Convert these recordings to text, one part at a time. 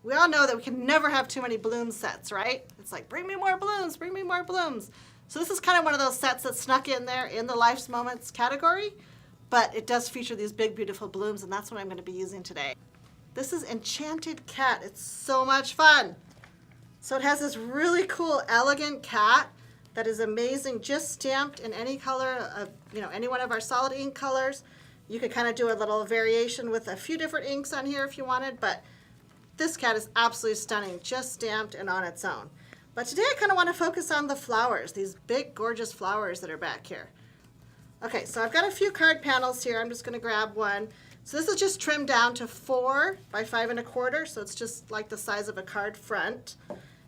We all know that we can never have too many bloom sets, right? It's like, bring me more blooms, bring me more blooms. So this is kind of one of those sets that snuck in there in the Life's Moments category, but it does feature these big, beautiful blooms, and that's what I'm going to be using today. This is Enchanted Cat. It's so much fun. So it has this really cool, elegant cat that is amazing, just stamped in any color of, any one of our solid ink colors. You could kind of do a little variation with a few different inks on here if you wanted, but this cat is absolutely stunning, just stamped and on its own. But today I kind of want to focus on the flowers, these big, gorgeous flowers that are back here. Okay, so I've got a few card panels here. I'm just going to grab one. So this is just trimmed down to 4 by 5 1/4, so it's just like the size of a card front.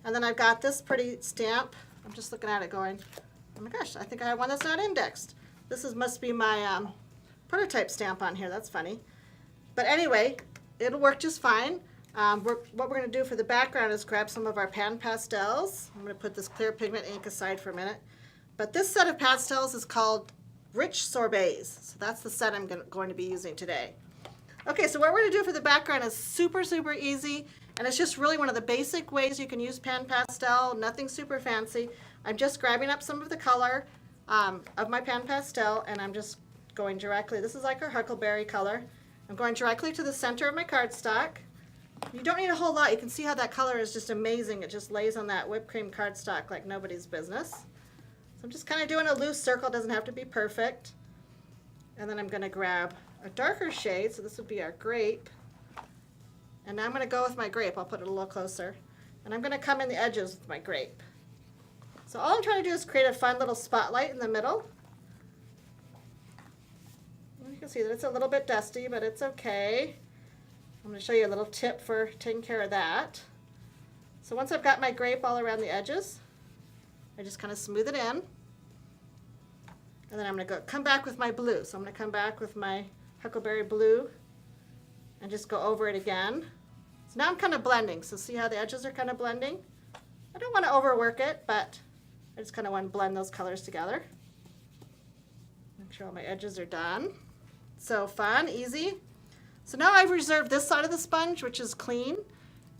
And then I've got this pretty stamp. I'm just looking at it going, oh my gosh, I think I have one that's not indexed. Must be my prototype stamp on here. That's funny. But anyway, it'll work just fine. What we're going to do for the background is grab some of our PanPastels. I'm going to put this clear pigment ink aside for a minute. But this set of pastels is called Rich Sorbets. So that's the set I'm going to be using today. Okay, so what we're going to do for the background is super, super easy. And it's just really one of the basic ways you can use PanPastel, nothing super fancy. I'm just grabbing up some of the color of my PanPastel, and I'm just going directly, this is like our huckleberry color. I'm going directly to the center of my cardstock. You don't need a whole lot. You can see how that color is just amazing. It just lays on that whipped cream cardstock like nobody's business. So I'm just kind of doing a loose circle. It doesn't have to be perfect. And then I'm going to grab a darker shade. So this would be our grape. And now I'm going to go with my grape. I'll put it a little closer. And I'm going to come in the edges with my grape. So all I'm trying to do is create a fun little spotlight in the middle. You can see that it's a little bit dusty, but it's okay. I'm going to show you a little tip for taking care of that. So once I've got my grape all around the edges, I just kind of smooth it in. And then I'm going to come back with my blue. So I'm going to come back with my huckleberry blue and just go over it again. So now I'm kind of blending. So see how the edges are kind of blending? I don't want to overwork it, but I just kind of want to blend those colors together. Make sure all my edges are done. So fun, easy. So now I've reserved this side of the sponge, which is clean.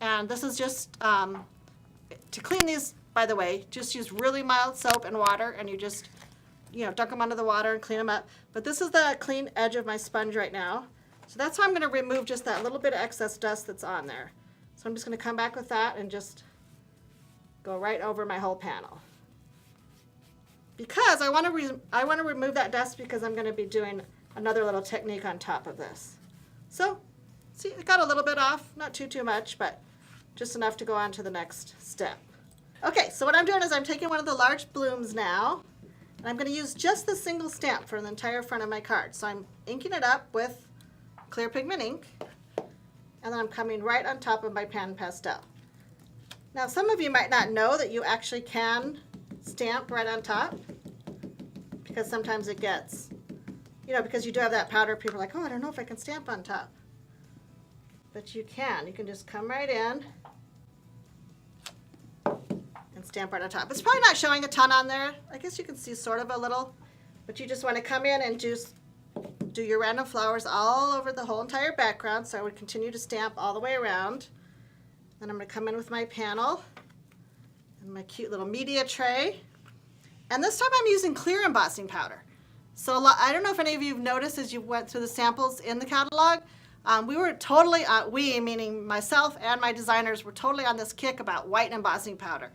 And this is just, to clean these, by the way, just use really mild soap and water, and you just, dunk them under the water and clean them up. But this is the clean edge of my sponge right now. So that's why I'm going to remove just that little bit of excess dust that's on there. So I'm just going to come back with that and just go right over my whole panel. Because I want to remove that dust because I'm going to be doing another little technique on top of this. So, see, it got a little bit off, not too much, but just enough to go on to the next step. Okay, so what I'm doing is I'm taking one of the large blooms now, and I'm going to use just the single stamp for the entire front of my card. So I'm inking it up with clear pigment ink, and then I'm coming right on top of my PanPastel. Now, some of you might not know that you actually can stamp right on top, because sometimes it gets, because you do have that powder, people are like, oh, I don't know if I can stamp on top. But you can. You can just come right in and stamp right on top. It's probably not showing a ton on there. I guess you can see sort of a little, but you just want to come in and just do your random flowers all over the whole entire background. So I would continue to stamp all the way around. Then I'm going to come in with my panel and my cute little media tray. And this time I'm using clear embossing powder. So I don't know if any of you have noticed as you went through the samples in the catalog, we were totally, we meaning myself and my designers, were totally on this kick about white embossing powder.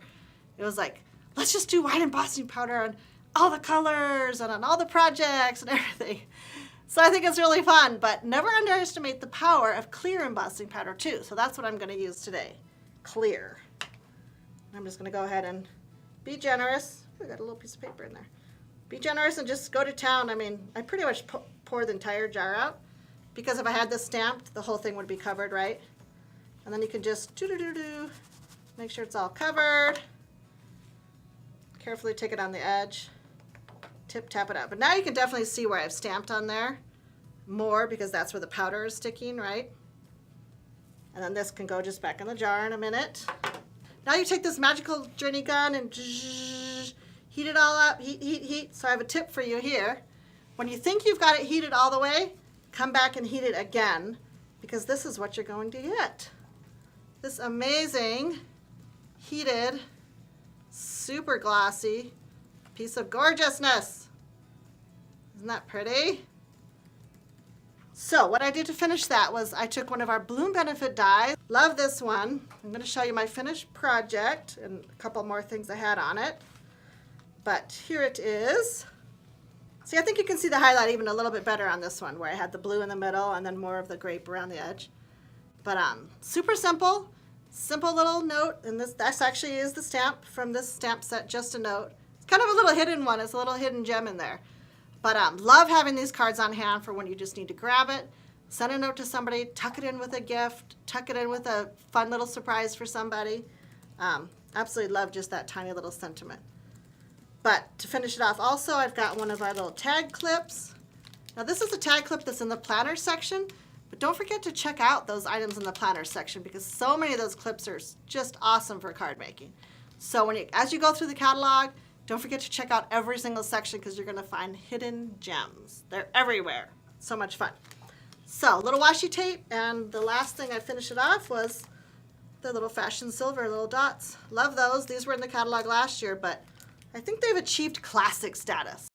It was like, let's just do white embossing powder on all the colors and on all the projects and everything. So I think it's really fun, but never underestimate the power of clear embossing powder too. So that's what I'm going to use today, clear. I'm just going to go ahead and be generous. I got a little piece of paper in there. Be generous and just go to town. I mean, I pretty much pour the entire jar out because if I had this stamped, the whole thing would be covered, right? And then you can just make sure it's all covered. Carefully take it on the edge. Tap it out. But now you can definitely see where I've stamped on there more because that's where the powder is sticking, right? And then this can go just back in the jar in a minute. Now you take this magical journey gun and heat it all up, heat. So I have a tip for you here. When you think you've got it heated all the way, come back and heat it again because this is what you're going to get. this amazing heated, super glossy piece of gorgeousness. Isn't that pretty? So what I did to finish that was I took one of our Bloom Benefit dies. Love this one. I'm going to show you my finished project and a couple more things I had on it. But here it is. See, I think you can see the highlight even a little bit better on this one where I had the blue in the middle and then more of the grape around the edge. But super simple. Simple little note, and this actually is the stamp from this stamp set, Just a Note. It's kind of a little hidden one. It's a little hidden gem in there. But love having these cards on hand for when you just need to grab it, send a note to somebody, tuck it in with a gift, tuck it in with a fun little surprise for somebody. Absolutely love just that tiny little sentiment. But to finish it off also, I've got one of our little tag clips. Now this is a tag clip that's in the planner section. But don't forget to check out those items in the planner section because so many of those clips are just awesome for card making. So as you go through the catalog, don't forget to check out every single section because you're going to find hidden gems. They're everywhere. So much fun. So little washi tape, and the last thing I finished it off was the little fashion silver little dots. Love those. These were in the catalog last year, but I think they've achieved classic status.